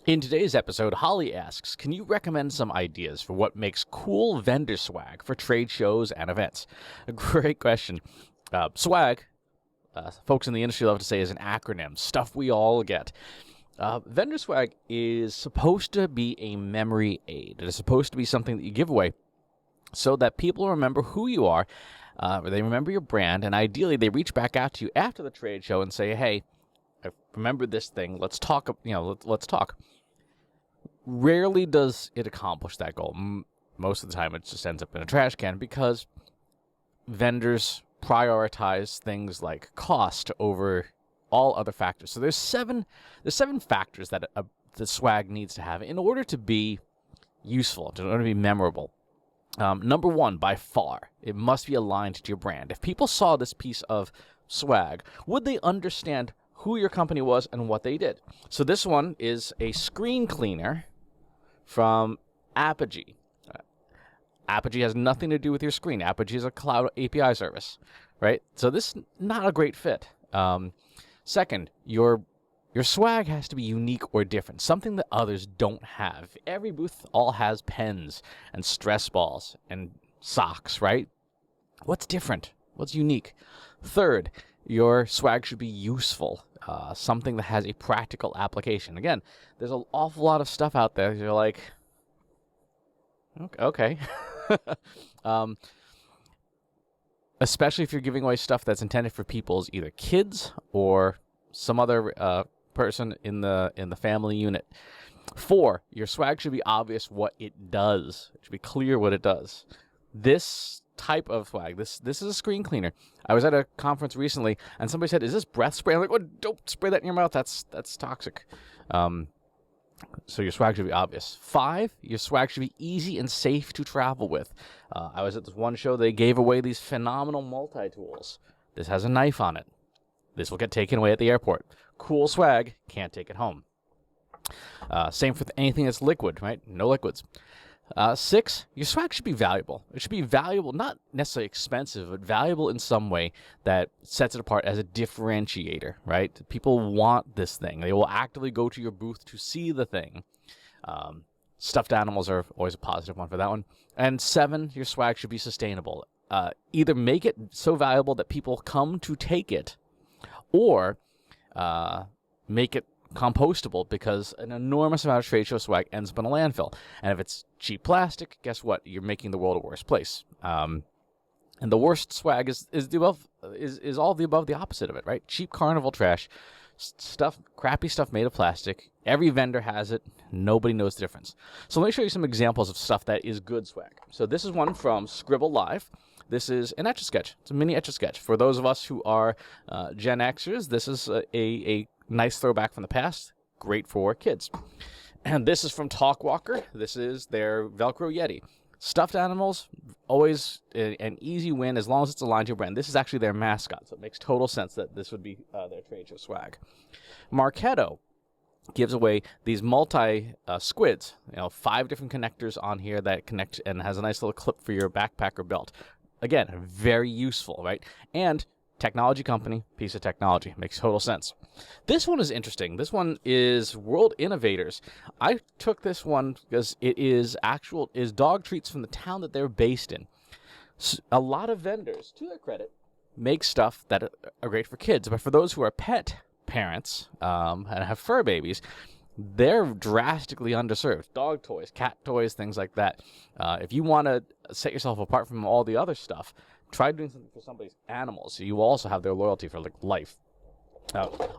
In today's episode, Holly asks, can you recommend some ideas for what makes cool vendor swag for trade shows and events? A great question. Swag, folks in the industry love to say, is an acronym, stuff we all get. Vendor swag is supposed to be a memory aid. It is supposed to be something that you give away so that people remember who you are, they remember your brand, and ideally they reach back out to you after the trade show and say, hey, I remember this thing, let's talk, let's talk. Rarely does it accomplish that goal. Most of the time it just ends up in a trash can because vendors prioritize things like cost over all other factors. So there's seven factors that the swag needs to have in order to be useful, in order to be memorable. Number one, by far, it must be aligned to your brand. If people saw this piece of swag, would they understand who your company was and what they did? So this one is a screen cleaner from Apogee. Apogee has nothing to do with your screen. Apogee is a cloud API service, right? So this is not a great fit. Second, your swag has to be unique or different, something that others don't have. Every booth all has pens and stress balls and socks, right? What's different? What's unique? Third, your swag should be useful, something that has a practical application. Again, there's an awful lot of stuff out there. You're like, okay. Especially if you're giving away stuff that's intended for people's either kids or some other person in the family unit. 4, your swag should be obvious what it does. It should be clear what it does. This type of swag, this is a screen cleaner. I was at a conference recently and somebody said, is this breath spray? I'm like, oh, don't spray that in your mouth. That's toxic. So your swag should be obvious. 5, your swag should be easy and safe to travel with. I was at this one show, they gave away these phenomenal multi-tools. This has a knife on it. This will get taken away at the airport. Cool swag, can't take it home. Same for anything that's liquid, right? No liquids. 6, your swag should be valuable. It should be valuable, not necessarily expensive, but valuable in some way that sets it apart as a differentiator, right? People want this thing. They will actively go to your booth to see the thing. Stuffed animals are always a positive one for that one. And 7, your swag should be sustainable. Either make it so valuable that people come to take it, or make it compostable, because an enormous amount of trade show swag ends up in a landfill. And if it's cheap plastic, guess what? You're making the world a worse place. And the worst swag is all the above, the opposite of it, right? Cheap carnival trash, crappy stuff made of plastic. Every vendor has it. Nobody knows the difference. So let me show you some examples of stuff that is good swag. So this is one from Scribble Live. This is an Etch-a-Sketch. It's a mini Etch-a-Sketch. For those of us who are Gen Xers, this is a nice throwback from the past. Great for kids. And this is from Talkwalker. This is their Velcro Yeti. Stuffed animals, always an easy win as long as it's aligned to your brand. This is actually their mascot, so it makes total sense that this would be their trade show swag. Marketo gives away these multi-squids, 5 different connectors on here that connect and has a nice little clip for your backpack or belt. Again, very useful, right? And technology company, piece of technology. Makes total sense. This one is interesting. This one is World Innovators. I took this one because it is dog treats from the town that they're based in. A lot of vendors, to their credit, make stuff that are great for kids. But for those who are pet parents and have fur babies, they're drastically underserved. Dog toys, cat toys, things like that. If you want to set yourself apart from all the other stuff, try doing something for somebody's animals, so you will also have their loyalty for life.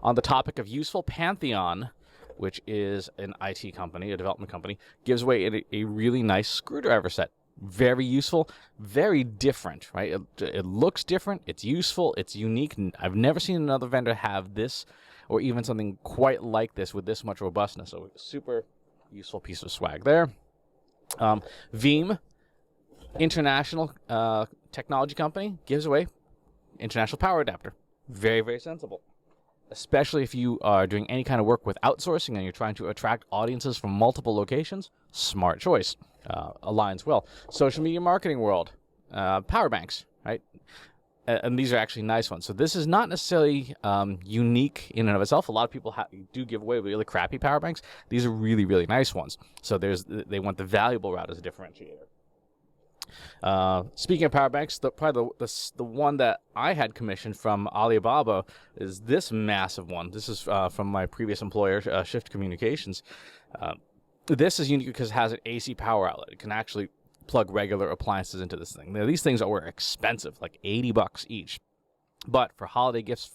On the topic of useful, Pantheon, which is an IT company, a development company, gives away a really nice screwdriver set. Very useful, very different, right? It looks different, it's useful, it's unique. I've never seen another vendor have this, or even something quite like this with this much robustness. So super useful piece of swag there. Veeam, international technology company, gives away international power adapter. Very, very sensible. Especially if you are doing any kind of work with outsourcing and you're trying to attract audiences from multiple locations, smart choice. Aligns well. Social media marketing world, power banks, right? and these are actually nice ones. So this is not necessarily unique in and of itself. A lot of people do give away really crappy power banks. These are really, really nice ones. So they went the valuable route as a differentiator. Speaking of power banks, probably the one that I had commissioned from Alibaba is this massive one. This is from my previous employer, Shift Communications. This is unique because it has an AC power outlet. It can actually plug regular appliances into this thing. Now, these things are expensive, like $80 each. But for holiday gifts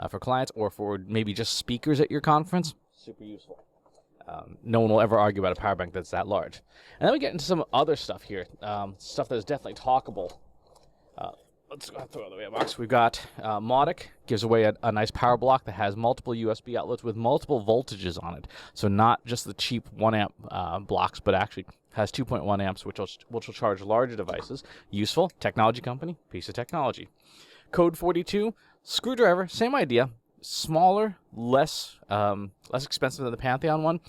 for clients, or for maybe just speakers at your conference, super useful. No one will ever argue about a power bank that's that large. And then we get into some other stuff here, stuff that is definitely talkable. Let's go throw the way box. We've got Mautic gives away a nice power block that has multiple USB outlets with multiple voltages on it. So not just the cheap 1 amp blocks, but actually has 2.1 amps, which will charge larger devices. Useful. Technology company, piece of technology. Code 42, screwdriver, same idea. Smaller, less expensive than the Pantheon one.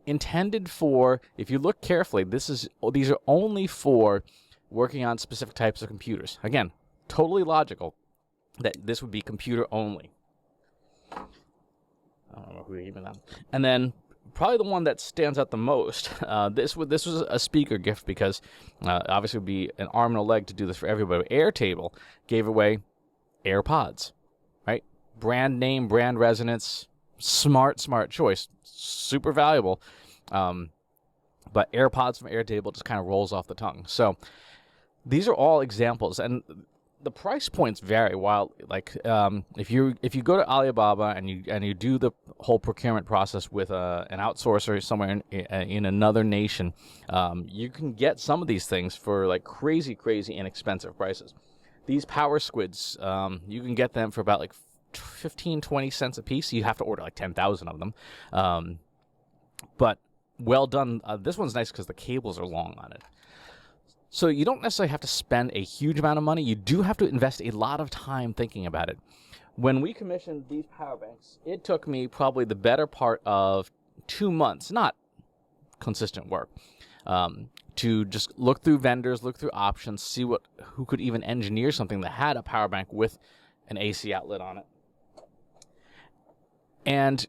Intended for, if you look carefully, these are only for working on specific types of computers. Again, totally logical that this would be computer only. I don't know who even that. And then probably the one that stands out the most. This was a speaker gift because obviously it would be an arm and a leg to do this for everybody. Airtable gave away AirPods, right? Brand name, brand resonance, smart choice, super valuable. But AirPods from Airtable just kind of rolls off the tongue. So these are all examples, and the price points vary. While if you go to Alibaba and you do the whole procurement process with an outsourcer somewhere in another nation, you can get some of these things for like crazy inexpensive prices. These power squids, you can get them for about like 15-20 cents a piece. You have to order like 10,000 of them. But well done. This one's nice because the cables are long on it. So you don't necessarily have to spend a huge amount of money. You do have to invest a lot of time thinking about it. When we commissioned these power banks, it took me probably the better part of 2 months, not consistent work, to just look through vendors, look through options, see who could even engineer something that had a power bank with an AC outlet on it. And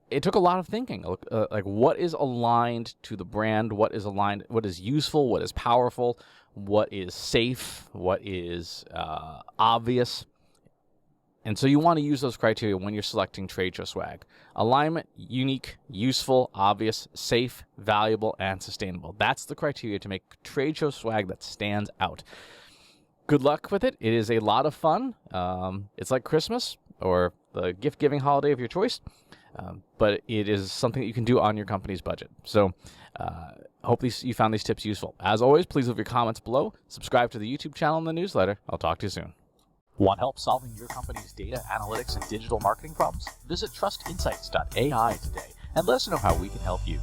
it took a lot of thinking, like what is aligned to the brand, what is useful, what is powerful, what is safe, what is obvious. And so you want to use those criteria when you're selecting trade show swag. Alignment, unique, useful, obvious, safe, valuable, and sustainable. That's the criteria to make trade show swag that stands out. Good luck with it. It is a lot of fun. It's like Christmas or the gift-giving holiday of your choice. But it is something that you can do on your company's budget. So hopefully you found these tips useful. As always, please leave your comments below. Subscribe to the YouTube channel and the newsletter. I'll talk to you soon. Want help solving your company's data, analytics, and digital marketing problems? Visit trustinsights.ai today and let us know how we can help you.